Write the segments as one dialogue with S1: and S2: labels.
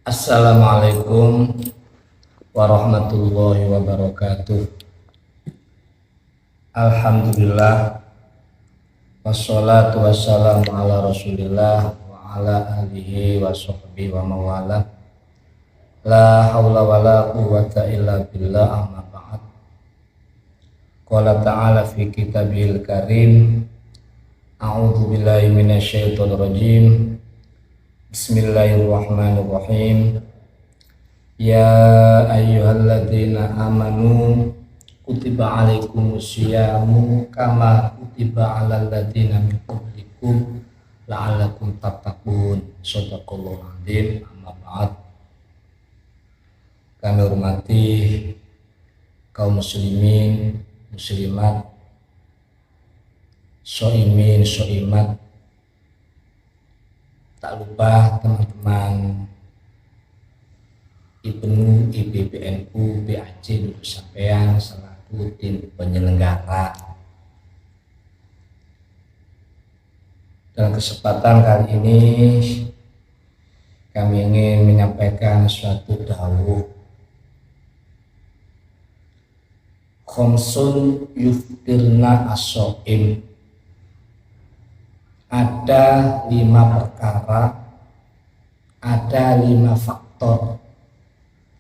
S1: Assalamualaikum warahmatullahi wabarakatuh. Alhamdulillah, wassalatu wassalamu ala rasulillah wa ala alihi wa sahbihi wa mawala. La hawla wa la quwwata illa billah, amma ba'd. Qala ta'ala fi kitabihil karim, a'udzu billahi minasyaitonir rajim. Bismillahirrahmanirrahim. Ya ayyuhalladzina amanu kutiba alaikumusyiyamu kama kutiba alal ladzina min qablikum la'allakum tattaqun. Shadaqallahul adzim. Amma ba'd. Kami hormati kaum muslimin, muslimat, shoimin, shoimat. Tak lupa teman-teman IPNU, IPBNU, BAC, sampean selaku tim penyelenggara. Dalam kesempatan kali ini kami ingin menyampaikan suatu dawuh. Khomsun yuftirna as-shaim. Ada 5 perkara, ada 5 faktor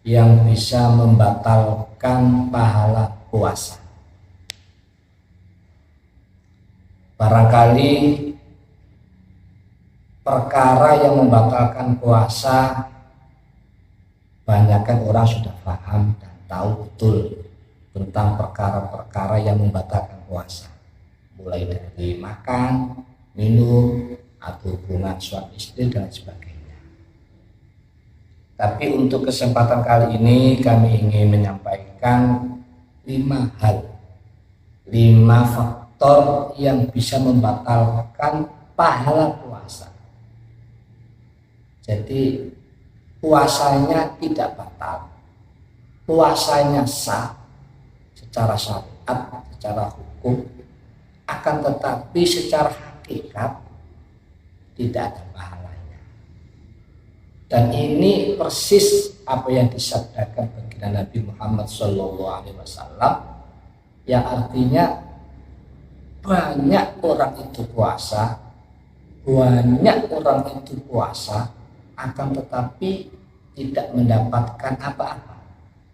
S1: yang bisa membatalkan pahala puasa. Barangkali perkara yang membatalkan puasa banyakkan orang sudah paham dan tahu betul tentang perkara-perkara yang membatalkan puasa, mulai dari makan, minum, atau hubungan suami istri dan sebagainya. Tapi untuk kesempatan kali ini kami ingin menyampaikan 5 hal, 5 faktor yang bisa membatalkan pahala puasa. Jadi puasanya tidak batal, puasanya sah secara syariat, secara hukum, akan tetapi secara hakikat tidak ada pahalanya. Dan ini persis apa yang disabdakan baginda Nabi Muhammad SAW, yang artinya banyak orang itu puasa, akan tetapi tidak mendapatkan apa-apa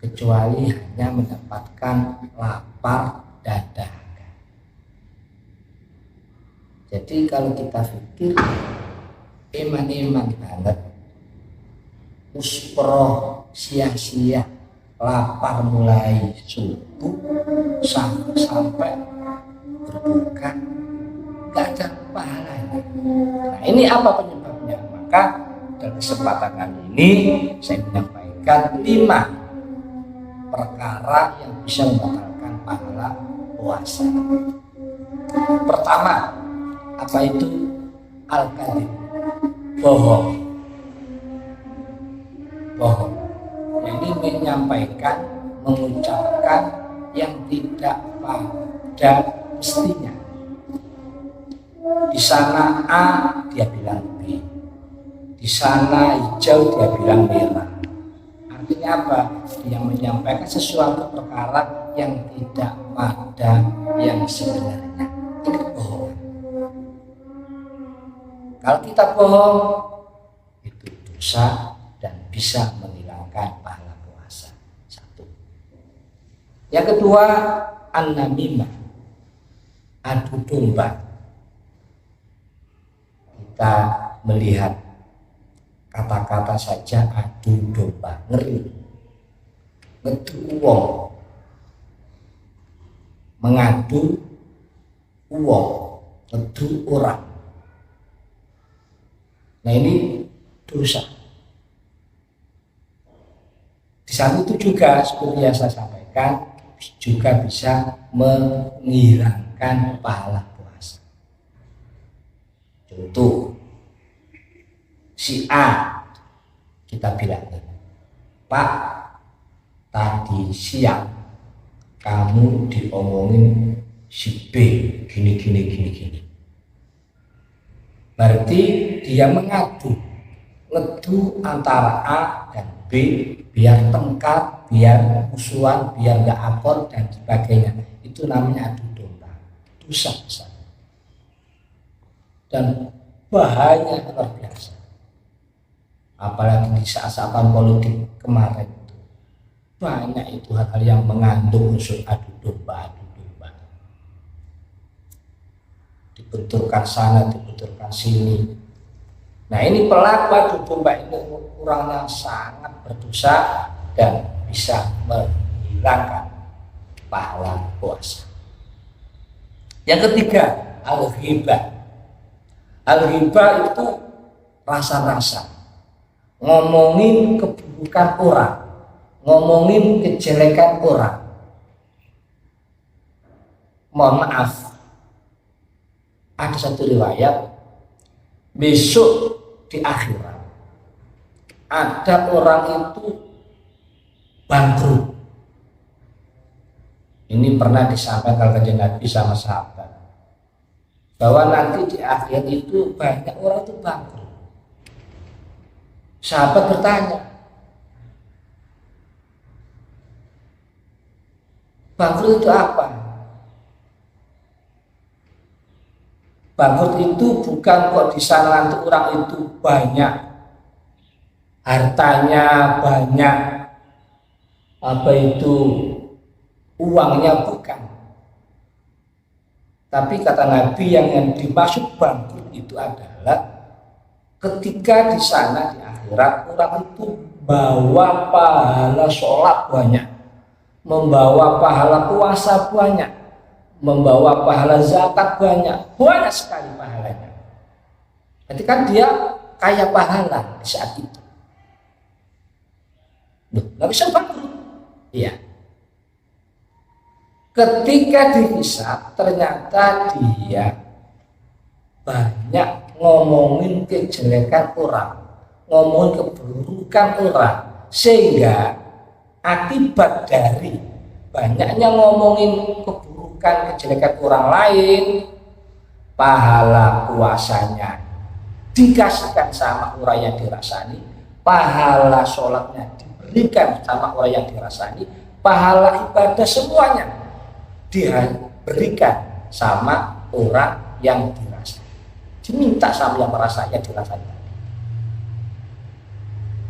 S1: kecuali hanya mendapatkan lapar dan dahaga. Jadi kalau kita pikir iman banget, musproh sia-sia, lapar mulai subuh sampai berbuka, gak ada pahalanya. Nah, ini apa penyebabnya? Maka dalam kesempatan kali ini saya menyampaikan 5 perkara yang bisa membatalkan pahala puasa. Pertama, apa itu? Al-kadhib, bohong. Ini menyampaikan, mengucapkan yang tidak pada mestinya. Di sana A, dia bilang B. Di sana hijau, dia bilang merah. Artinya apa? Dia menyampaikan sesuatu perkara yang tidak pada yang sebenarnya. Itu bohong. Kalau kita bohong, itu dosa dan bisa menghilangkan pahala puasa. 1. Yang kedua, an-namimah, adu domba. Kita melihat kata-kata saja adu domba, ngeri, ngedu uang, mengadu uang, ngedu orang. Nah, ini dosa. Di samping itu juga seperti yang saya sampaikan, juga bisa menghilangkan pahala puasa. Contoh, si A, kita bilang, Pak, tadi siang kamu diomongin si B gini. Berarti dia mengadu ngedu antara A dan B biar tengkar, biar musuhan, biar nggak akur dan sebagainya. Itu namanya adu domba, dosa besar dan bahaya luar biasa. Apalagi di saat-saat politik kemarin itu banyak itu hal-hal yang mengandung unsur adu domba, dibenturkan sana, dibenturkan sini. Nah ini pelaku adu domba ini orangnya sangat berdosa dan bisa menghilangkan pahala puasa. Yang ketiga, al-ghibah. Al-ghibah itu rasa-rasa, ngomongin keburukan orang, ngomongin kejelekan orang. Mohon maaf, ada satu riwayat besok di akhirat ada orang itu bangkrut. Ini pernah disampaikan oleh Nabi sama sahabat bahwa nanti di akhir itu banyak orang itu bangkrut. Sahabat bertanya, bangkrut itu apa? Bangkrut itu bukan kok di sana nanti orang itu banyak hartanya, banyak uangnya, bukan. Tapi kata Nabi yang dimaksud bangkrut itu adalah ketika di sana di akhirat orang itu bawa pahala sholat banyak, membawa pahala puasa banyak, membawa pahala zakat banyak sekali pahalanya. Berarti kan dia kaya pahala di saat itu. Nggak bisa bangkrut. Iya. Ketika dihisab ternyata dia banyak ngomongin kejelekan orang, ngomongin keburukan orang, sehingga akibat dari banyaknya ngomongin keburukan kejelekan orang lain, pahala puasanya dikasihkan sama orang yang dirasani, pahala sholatnya diberikan sama orang yang dirasani, pahala ibadah semuanya diberikan sama orang yang dirasani, diminta sama yang merasa yang dirasani,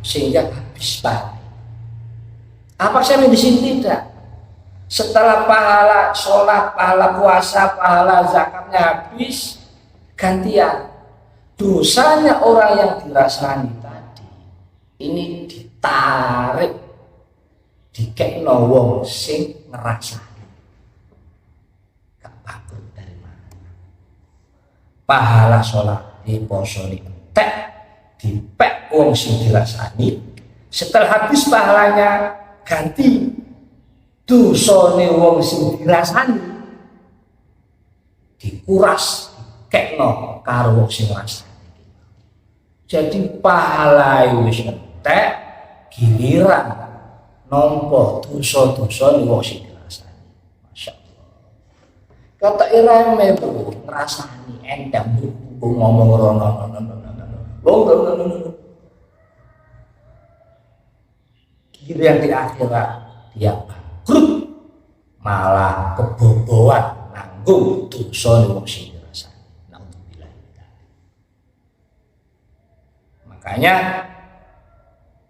S1: sehingga habis pahala. Apa saya di sini? Tidak. Setelah pahala sholat, pahala puasa, pahala zakatnya habis, gantian dosanya orang yang dirasani tadi ini ditarik dikekno wong sing ngerasani. Gak bangkrut dari mana? Pahala sholat di poso di entek, dipek wong sing dirasani. Setelah habis pahalanya ganti dosane wong sing dirasani, dikuras dikekno karo wong sing ngrasani. Jadi pahala wis entek, giliran nampa dosa-dosa wong sing dirasani. Masyaallah. Kata irame bro, ngrasani endang ngomong rono. Giliran di akhirat dia bangkrut, malah keboboan nanggung dosa wong sing dirasani. Naudzubillah. Makanya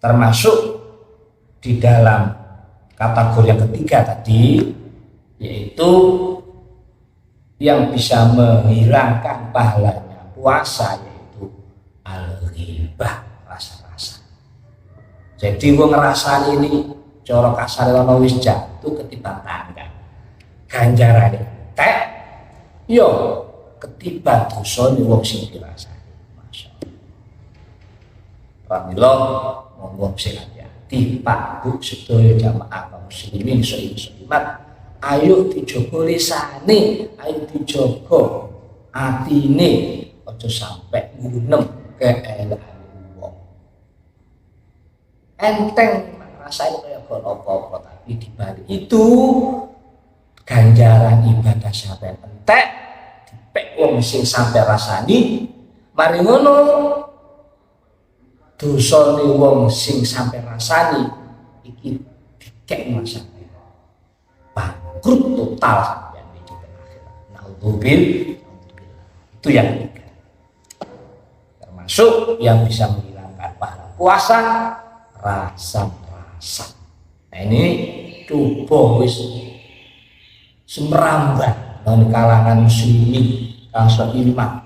S1: termasuk di dalam kategori yang ketiga tadi, yaitu yang bisa menghilangkan pahalanya puasa, yaitu al-ghibah, rasa-rasa. Jadi gua ngerasani ini cara kasar ana wis jatuh ketiban tangga, ganjarane entek, yo ketiban dosa wong sing dirasani. Masyaallah. Pramila monggo sing hati-hati Pak Bu sedaya jamaah kaum muslimin muslimat, ayo dijogo lisane, ayo dijogo atine, aja sampai ngunem keelakan wong. Enteng rasanya kayak apa-apa, tapi dibalik itu ganjaran ibadah sampai entek, dipek wong sing sampai rasani, mari ngono dosane wong sing sampai rasani iki dikek masane bangkrut total sampeyan di akhirat. Naudzubillah. Itu yang ketiga. Termasuk yang bisa menghilangkan pahala puasa rasa. Nah ini coba wis semrambat dalam kalangan muslimin langsung iman.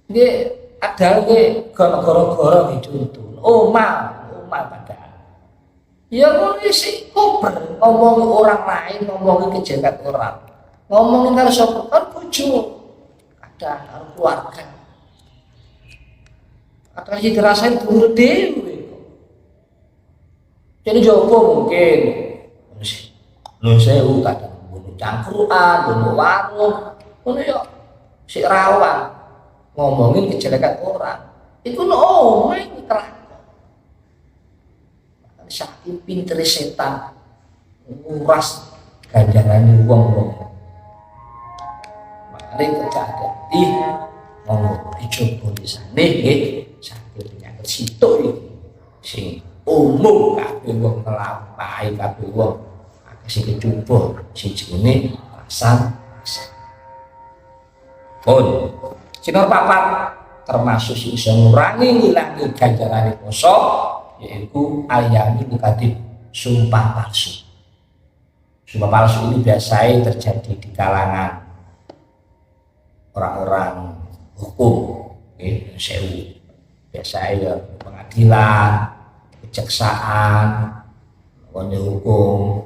S1: Nggih ada nggih gara-gara dicontoh. Omah padahal. Ya ngono sih kober ngomongi orang lain, ngomongi kejagat orang. Ngomongin karo sapa kan bojo. Kadang karo keluarga. Kadang iki dirasain dhuwur dhewe. Jadi jopo mungkin lho sewu kadang bunuh cangkruan, bunuh warung, ngono ya sik rawan ngomongin kejelekan orang. Itu main telah saking pinter setan nguras ganjaran wong. Mari kita ada ngomong dicoba di sana nggih saking penyakit situ iki sing umum kabeh wong nglampahi kabeh wong sing dicoba sijine rasa. Sinar papat termasuk sing iso ngurangi ngilangi ganjarane poso yaitu al-yamin kadhib, sumpah palsu. Sumpah palsu ini biasanya terjadi di kalangan orang-orang hukum, sewu. Biasanya pengadilan, kejaksaan, hukum.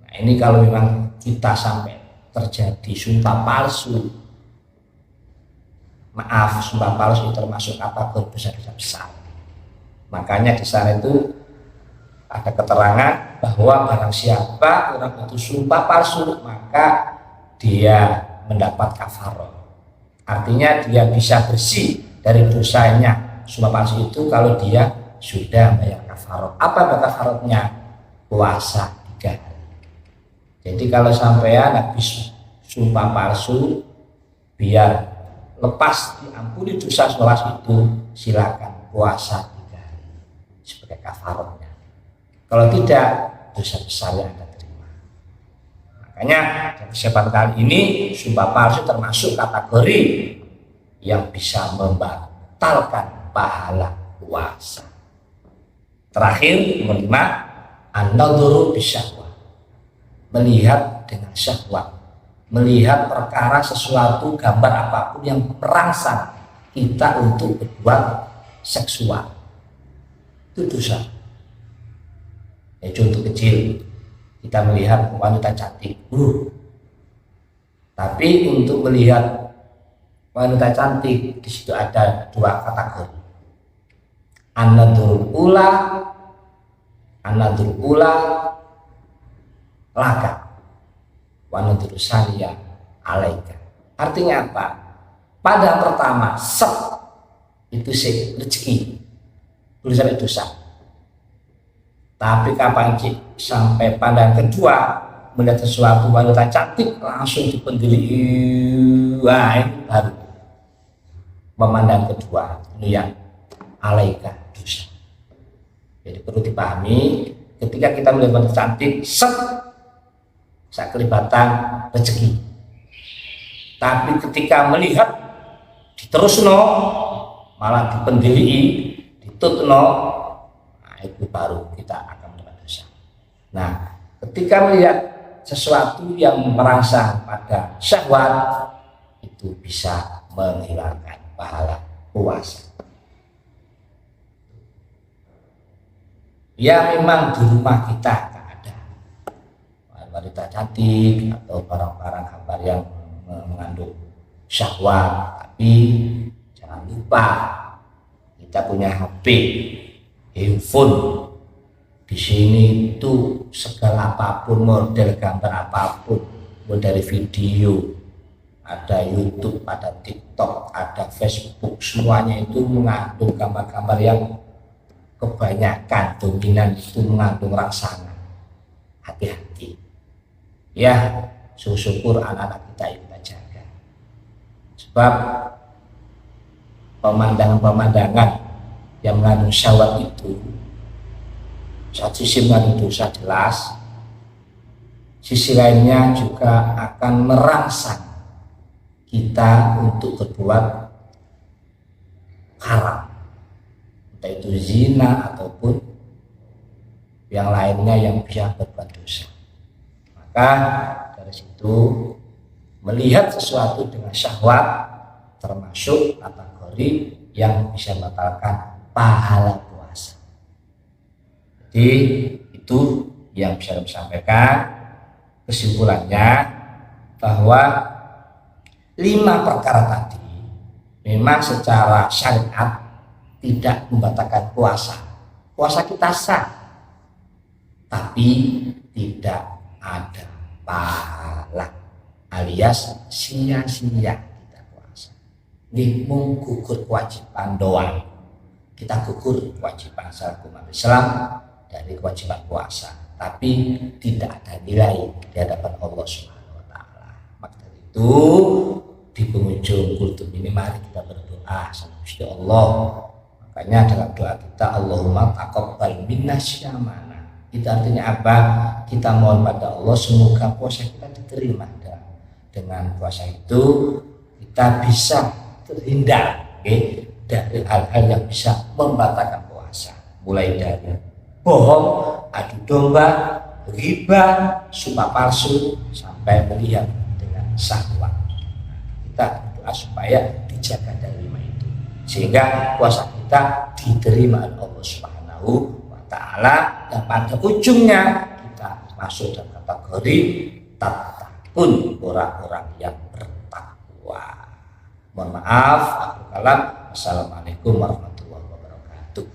S1: Nah ini kalau memang kita sampai terjadi sumpah palsu, maaf, sumpah palsu termasuk kategori besar. Makanya di sana itu ada keterangan bahwa barang siapa orang itu sumpah palsu maka dia mendapat kafarah. Artinya dia bisa bersih dari dosanya sumpah palsu itu kalau dia sudah bayar kafarah. Apa kafarahnya? Puasa 3 hari. Jadi kalau sampean habis sumpah palsu biar lepas diampuni dosa sebelas itu silakan puasa 3 hari sebagai kafarotnya. Kalau tidak dosa besar yang Anda terima. Makanya kesempatan kali ini sumpah palsu termasuk kategori yang bisa membatalkan pahala puasa. Terakhir nomor 5 an-nadhuru bisyahwah, melihat dengan syahwat, melihat perkara sesuatu gambar apapun yang merangsang kita untuk berbuat seksual, itu dosa. Contoh kecil, kita melihat wanita cantik, tapi untuk melihat wanita cantik di situ ada 2 kategori, an-nadhurul ula laka wanadhuru saniya alaika. Artinya apa? Pada pertama itu sih rezeki, belum sampai dosa. Tapi kapan sampai pandangan kedua melihat sesuatu wanita cantik langsung dipendili, wah itu baru memandang kedua ini yang alaika dosa. Jadi perlu dipahami ketika kita melihat wanita cantik saya kelibatan rezeki. Tapi ketika melihat diterusno malah dipendili, ditutno, nah itu baru kita akan mendapat dosa. Nah, ketika melihat sesuatu yang merangsang pada syahwat itu bisa menghilangkan pahala puasa. Ya memang di rumah kita wanita cantik atau barang-barang gambar yang mengandung syahwat, tapi jangan lupa kita punya HP, handphone. Di sini itu segala apapun, model gambar apapun, model video, ada YouTube, ada TikTok, ada Facebook, semuanya itu mengandung gambar-gambar yang kebanyakan dominan itu mengandung rangsangan. Hati-hati. Ya, syukur anak-anak kita yang kita jaga. Sebab pemandangan-pemandangan yang mengandung syahwat itu satu sisi mengandung dosa jelas, sisi lainnya juga akan merangsang kita untuk berbuat haram, entah itu zina ataupun yang lainnya yang bisa berbuat dosa. Maka dari situ melihat sesuatu dengan syahwat termasuk kategori yang bisa membatalkan pahala puasa. Jadi itu yang bisa kami sampaikan. Kesimpulannya bahwa 5 perkara tadi memang secara syariat tidak membatalkan puasa. Puasa kita sah, tapi tidak ada pahala, alias sia-sia kita puasa. Ini gugur kewajiban doang. Kita gugur kewajiban selaku umat Islam dari kewajiban puasa, tapi tidak ada nilai di hadapan Allah Subhanahu wa taala. Maka dari itu di penghujung kultum ini mari kita berdoa sama Gusti Allah. Makanya dalam doa kita Allahumma taqabbal minna syamana. Itu artinya apa? Kita mohon pada Allah semoga puasa kita diterima. Dengan puasa itu kita bisa terhindar dari hal-hal yang bisa membatalkan puasa, mulai dari bohong, adu domba, riba, sumpah palsu, sampai melihat dengan syahwat. Kita berdoa supaya dijaga dari 5 itu, sehingga puasa kita diterima oleh Allah Subhanahu wa taala, dan pada ujungnya kita masuk dalam kategori tattaqun, orang-orang yang bertakwa. Mohon maaf, aku kalam. Assalamualaikum warahmatullahi wabarakatuh.